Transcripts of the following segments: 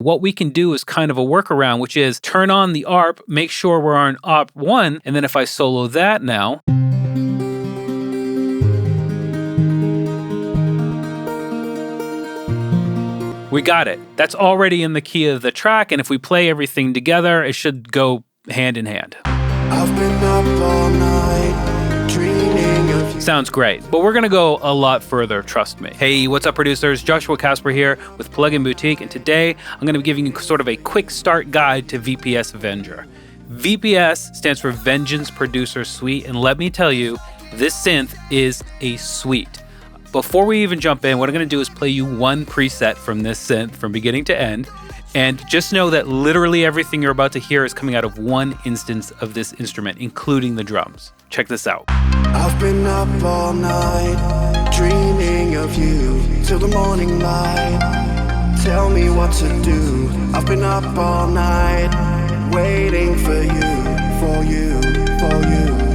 what we can do is kind of a workaround, which is turn on the ARP, make sure we're on ARP 1, and then if I solo that now, we got it. That's already in the key of the track, and if we play everything together, it should go hand in hand. I've been up all night, dreaming of you. Sounds great, but we're gonna go a lot further, trust me. Hey, what's up producers? Joshua Casper here with Plugin Boutique, and today I'm gonna be giving you sort of a quick start guide to VPS Avenger. VPS stands for Vengeance Producer Suite, and let me tell you, this synth is a suite. Before we even jump in, what I'm gonna do is play you one preset from this synth from beginning to end, and just know that literally everything you're about to hear is coming out of one instance of this instrument, including the drums. Check this out. I've been up all night, dreaming of you, till the morning light. Tell me what to do. I've been up all night, waiting for you, for you, for you.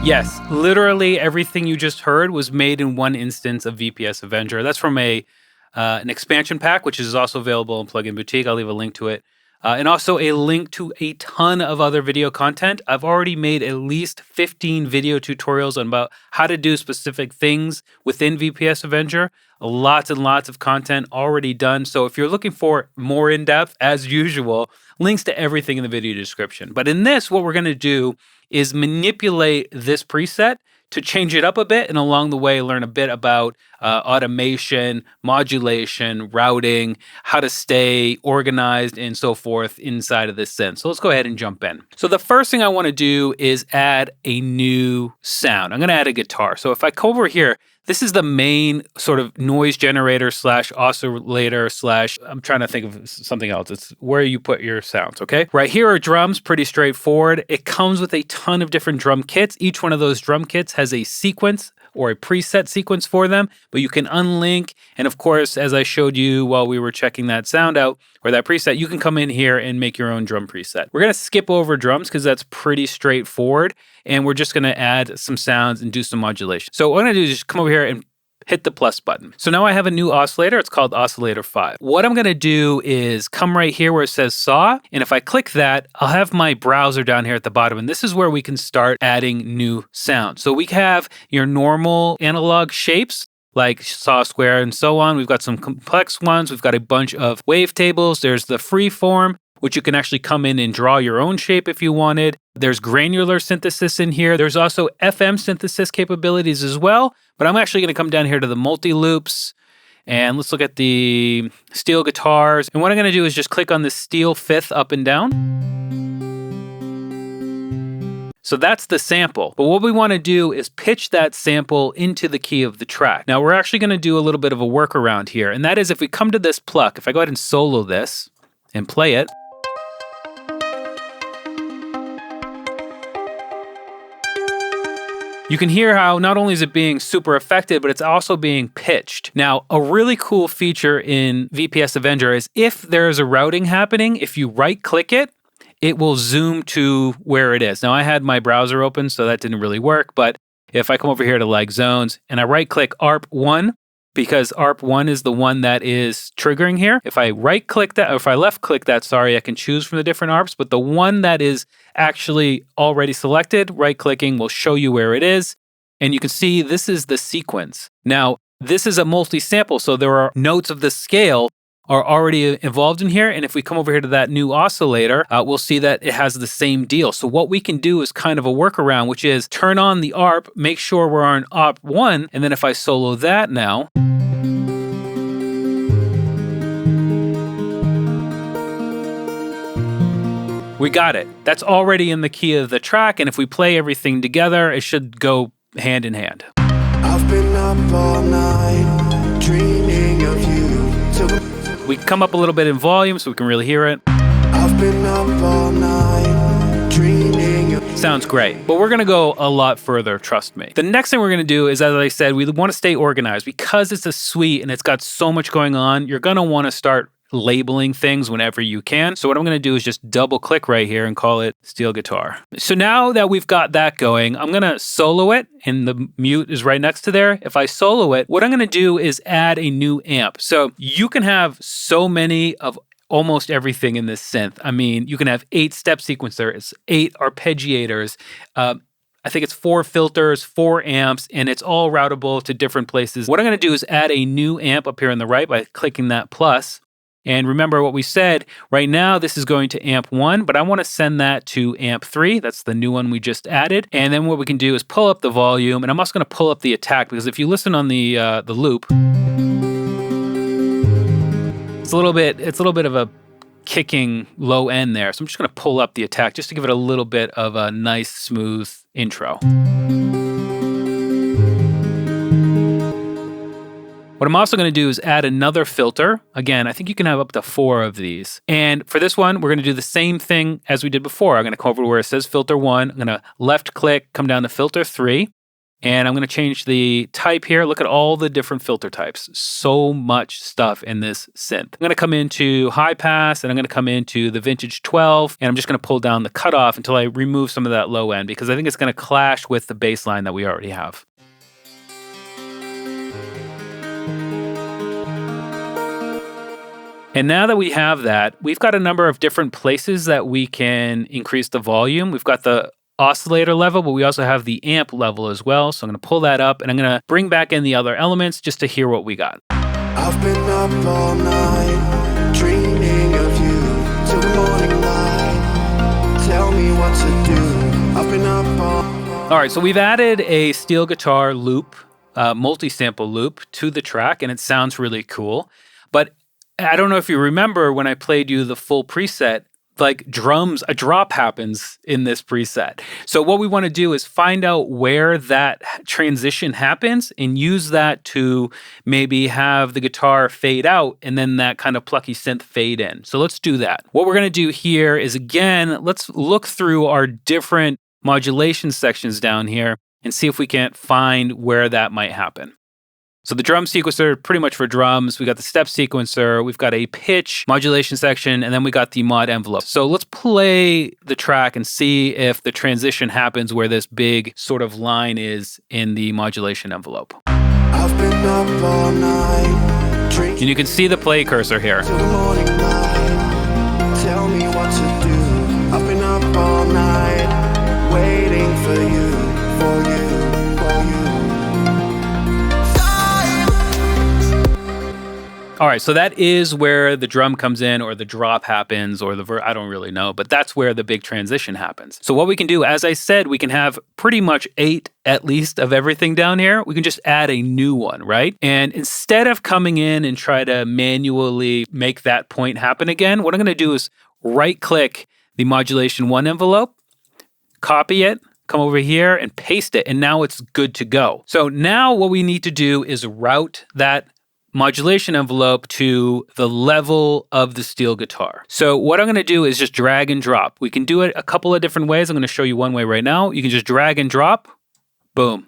Yes, literally everything you just heard was made in one instance of VPS Avenger. That's from an expansion pack, which is also available in Plugin Boutique. I'll leave a link to it. And also a link to a ton of other video content. I've already made at least 15 video tutorials on about how to do specific things within VPS Avenger. Lots and lots of content already done. So if you're looking for more in-depth, as usual, links to everything in the video description. But in this, what we're going to do is manipulate this preset to change it up a bit, and along the way learn a bit about automation, modulation, routing, how to stay organized, and so forth inside of this synth. So let's go ahead and jump in. So the first thing I want to do is add a new sound. I'm going to add a guitar. So if I come over here, this is the main sort of noise generator / oscillator / I'm trying to think of something else. It's where you put your sounds, okay? Right here are drums, pretty straightforward. It comes with a ton of different drum kits. Each one of those drum kits has a sequence or a preset sequence for them, but you can unlink. And of course, as I showed you while we were checking that sound out, or that preset, you can come in here and make your own drum preset. We're gonna skip over drums because that's pretty straightforward. And we're just gonna add some sounds and do some modulation. So what I'm gonna do is just come over here and hit the plus button. So now I have a new oscillator. It's called Oscillator 5. What I'm gonna do is come right here where it says saw, and if I click that, I'll have my browser down here at the bottom, and this is where we can start adding new sounds. So we have your normal analog shapes, like saw square and so on. We've got some complex ones. We've got a bunch of wavetables. There's the free form, which you can actually come in and draw your own shape if you wanted. There's granular synthesis in here. There's also FM synthesis capabilities as well, but I'm actually gonna come down here to the multi-loops, and let's look at the steel guitars. And what I'm gonna do is just click on the steel fifth up and down. So that's the sample. But what we wanna do is pitch that sample into the key of the track. Now we're actually gonna do a little bit of a workaround here, and that is if we come to this pluck, if I go ahead and solo this and play it, you can hear how not only is it being super affected, but it's also being pitched. Now, a really cool feature in VPS Avenger is if there is a routing happening, if you right-click it, it will zoom to where it is. Now, I had my browser open, so that didn't really work, but if I come over here to like zones and I right-click ARP 1, because ARP 1 is the one that is triggering here. If I right-click that, or if I left-click that, sorry, I can choose from the different ARPs, but the one that is actually already selected, right-clicking will show you where it is, and you can see this is the sequence. Now, this is a multi-sample, so there are notes of the scale are already involved in here, and if we come over here to that new oscillator, we'll see that it has the same deal. So what we can do is kind of a workaround, which is turn on the ARP, make sure we're on ARP 1, and then if I solo that now, we got it. That's already in the key of the track, and if we play everything together, it should go hand in hand. I've been up all night, dreaming of you till the We can come up a little bit in volume so we can really hear it. I've been up all night, dreaming of Sounds great, but we're gonna go a lot further, trust me. The next thing we're gonna do is, as I said, we wanna stay organized. Because it's a suite and it's got so much going on, you're gonna wanna start labeling things whenever you can. So what I'm gonna do is just double click right here and call it steel guitar. So now that we've got that going, I'm gonna solo it, and the mute is right next to there. If I solo it, what I'm gonna do is add a new amp. So you can have so many of almost everything in this synth. I mean, you can have 8 step sequencers, 8 arpeggiators, I think it's 4 filters, 4 amps, and it's all routable to different places. What I'm gonna do is add a new amp up here on the right by clicking that plus. And remember what we said, right now this is going to amp 1, but I want to send that to amp 3. That's the new one we just added. And then what we can do is pull up the volume, and I'm also going to pull up the attack, because if you listen on the loop, it's a little bit of a kicking low end there. So I'm just going to pull up the attack just to give it a little bit of a nice smooth intro. What I'm also going to do is add another filter. Again, I think you can have up to 4 of these. And for this one, we're going to do the same thing as we did before. I'm going to come over where it says filter 1. I'm going to left click, come down to filter 3. And I'm going to change the type here. Look at all the different filter types. So much stuff in this synth. I'm going to come into high pass, and I'm going to come into the vintage 12. And I'm just going to pull down the cutoff until I remove some of that low end, because I think it's going to clash with the bass line that we already have. And now that we have that, we've got a number of different places that we can increase the volume. We've got the oscillator level, but we also have the amp level as well. So I'm going to pull that up, and I'm going to bring back in the other elements just to hear what we got. I've been up all night, dreaming of you till the morning light. Tell me what to do. I've been up all right, so we've added a steel guitar loop, multi-sample loop to the track, and it sounds really cool. But I don't know if you remember when I played you the full preset, like drums, a drop happens in this preset. So what we want to do is find out where that transition happens and use that to maybe have the guitar fade out and then that kind of plucky synth fade in. So let's do that. What we're going to do here is, again, let's look through our different modulation sections down here and see if we can't find where that might happen. So the drum sequencer, pretty much for drums. We got the step sequencer, we've got a pitch modulation section, and then we got the mod envelope. So let's play the track and see if the transition happens where this big sort of line is in the modulation envelope. I've been up all night, And you can see the play cursor here. till the morning light. Tell me what to do. I've been up all night, waiting for you, for you, for you. All right, so that is where the drum comes in, or the drop happens, or I don't really know, but that's where the big transition happens. So what we can do, as I said, we can have pretty much 8 at least of everything down here. We can just add a new one, right? And instead of coming in and try to manually make that point happen again, what I'm gonna do is right click the modulation 1 envelope, copy it, come over here and paste it, and now it's good to go. So now what we need to do is route that modulation envelope to the level of the steel guitar. So what I'm going to do is just drag and drop. We can do it a couple of different ways. I'm going to show you one way right now. You can just drag and drop, boom.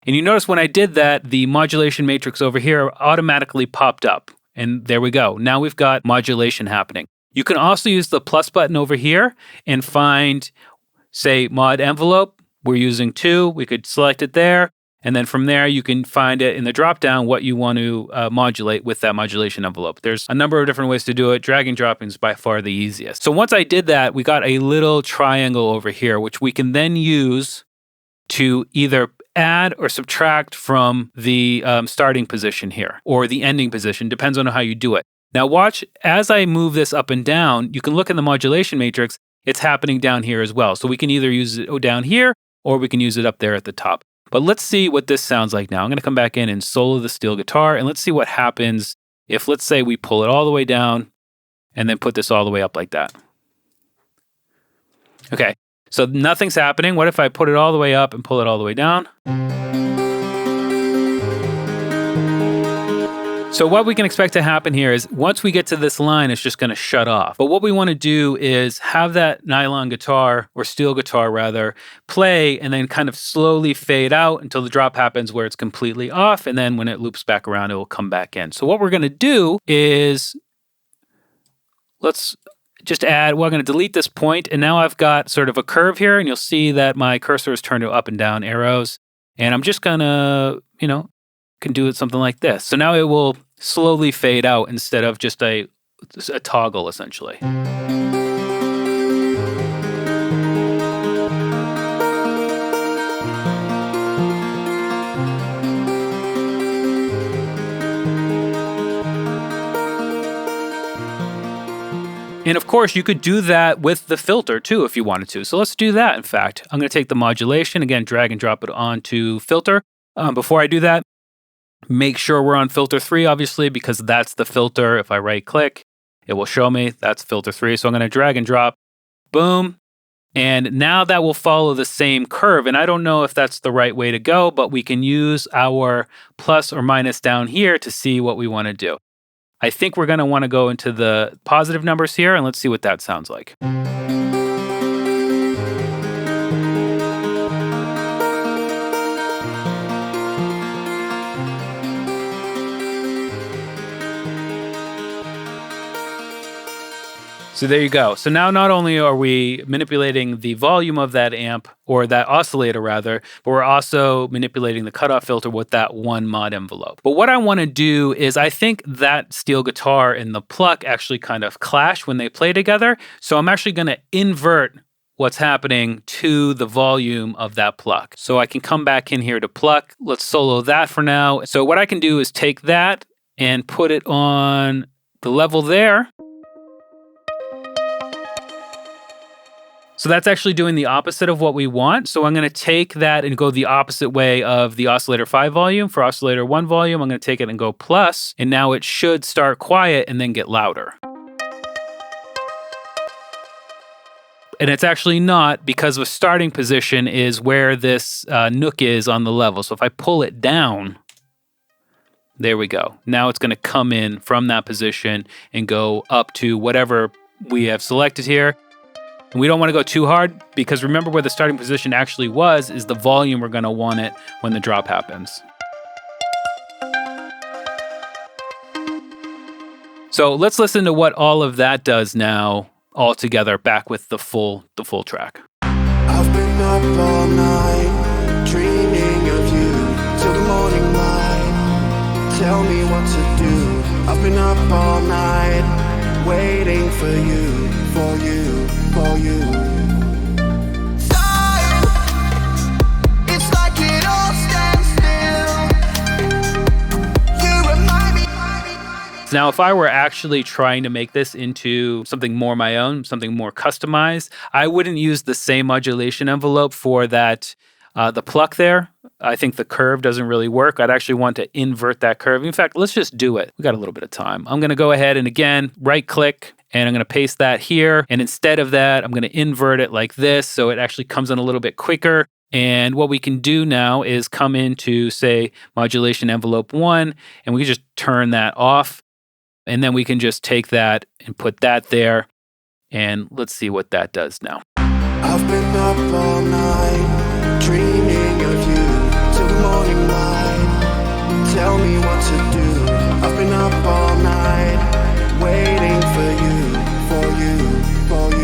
And you notice when I did that, the modulation matrix over here automatically popped up. And there we go. Now we've got modulation happening. You can also use the plus button over here and find, say, mod envelope. We're using 2. We could select it there. And then from there, you can find it in the drop-down what you want to modulate with that modulation envelope. There's a number of different ways to do it. Drag and dropping is by far the easiest. So once I did that, we got a little triangle over here, which we can then use to either add or subtract from the starting position here, or the ending position, depends on how you do it. Now watch, as I move this up and down, you can look in the modulation matrix, it's happening down here as well. So we can either use it down here, or we can use it up there at the top. But let's see what this sounds like now. I'm going to come back in and solo the steel guitar, and let's see what happens if, let's say, we pull it all the way down and then put this all the way up like that. Okay, so nothing's happening. What if I put it all the way up and pull it all the way down? So what we can expect to happen here is once we get to this line, it's just going to shut off. But what we want to do is have that nylon guitar, or steel guitar rather, play and then kind of slowly fade out until the drop happens where it's completely off. And then when it loops back around, it will come back in. So what we're going to do is let's just add, we're going to delete this point. And now I've got sort of a curve here, and you'll see that my cursor is turned to up and down arrows. And I'm just going to, can do it something like this. So now it will slowly fade out instead of just a toggle, essentially. And of course, you could do that with the filter too if you wanted to. So let's do that, in fact. I'm going to take the modulation, again, drag and drop it onto filter. Before I do that, make sure we're on filter 3, obviously, because that's the filter. If I right click, it will show me that's filter 3. So I'm going to drag and drop, boom. And now that will follow the same curve. And I don't know if that's the right way to go, but we can use our plus or minus down here to see what we want to do. I think we're going to want to go into the positive numbers here, and let's see what that sounds like. So there you go. So now not only are we manipulating the volume of that amp, or that oscillator rather, but we're also manipulating the cutoff filter with that one mod envelope. But what I want to do is, I think that steel guitar and the pluck actually kind of clash when they play together. So I'm actually going to invert what's happening to the volume of that pluck. So I can come back in here to pluck. Let's solo that for now. So what I can do is take that and put it on the level there. So that's actually doing the opposite of what we want. So I'm going to take that and go the opposite way of the oscillator 5 volume. For oscillator 1 volume, I'm going to take it and go plus, and now it should start quiet and then get louder. And it's actually not, because the starting position is where this nook is on the level. So if I pull it down, there we go. Now it's going to come in from that position and go up to whatever we have selected here. And we don't want to go too hard, because remember where the starting position actually was is the volume we're going to want it when the drop happens. So let's listen to what all of that does now all together, back with the full track. I've been up all night, dreaming of you till the morning light. Tell me what to do. I've been up all night, waiting for you, for you, for you. Time, it's like it all stands still. You remind me. Now, if I were actually trying to make this into something more my own, something more customized, I wouldn't use the same modulation envelope for that, the pluck there. I think the curve doesn't really work. I'd actually want to invert that curve. In fact, let's just do it. We got a little bit of time. I'm going to go ahead and again, right click, and I'm going to paste that here. And instead of that, I'm going to invert it like this, so it actually comes in a little bit quicker. And what we can do now is come into, say, modulation envelope 1, and we can just turn that off. And then we can just take that and put that there. And let's see what that does now. I've been up all night, dreaming of you till the morning light. Tell me what to do. I've been up all night, waiting for you, for you, for you.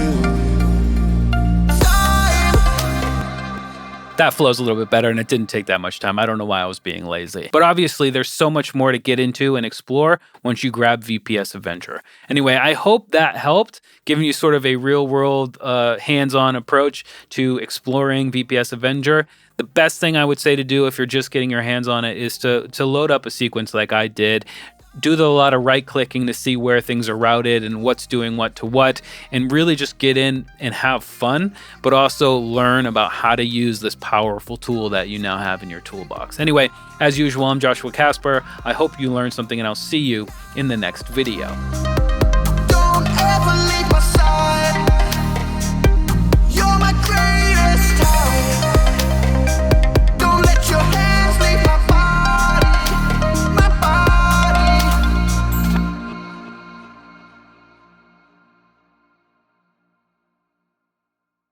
That flows a little bit better, and it didn't take that much time. I don't know why I was being lazy. But obviously, there's so much more to get into and explore once you grab VPS Avenger. Anyway, I hope that helped, giving you sort of a real-world, hands-on approach to exploring VPS Avenger. The best thing I would say to do if you're just getting your hands on it is to load up a sequence like I did. Do a lot of right-clicking to see where things are routed and what's doing what to what, and really just get in and have fun, but also learn about how to use this powerful tool that you now have in your toolbox. Anyway, as usual, I'm Joshua Casper. I hope you learned something, and I'll see you in the next video. Don't ever leave my side.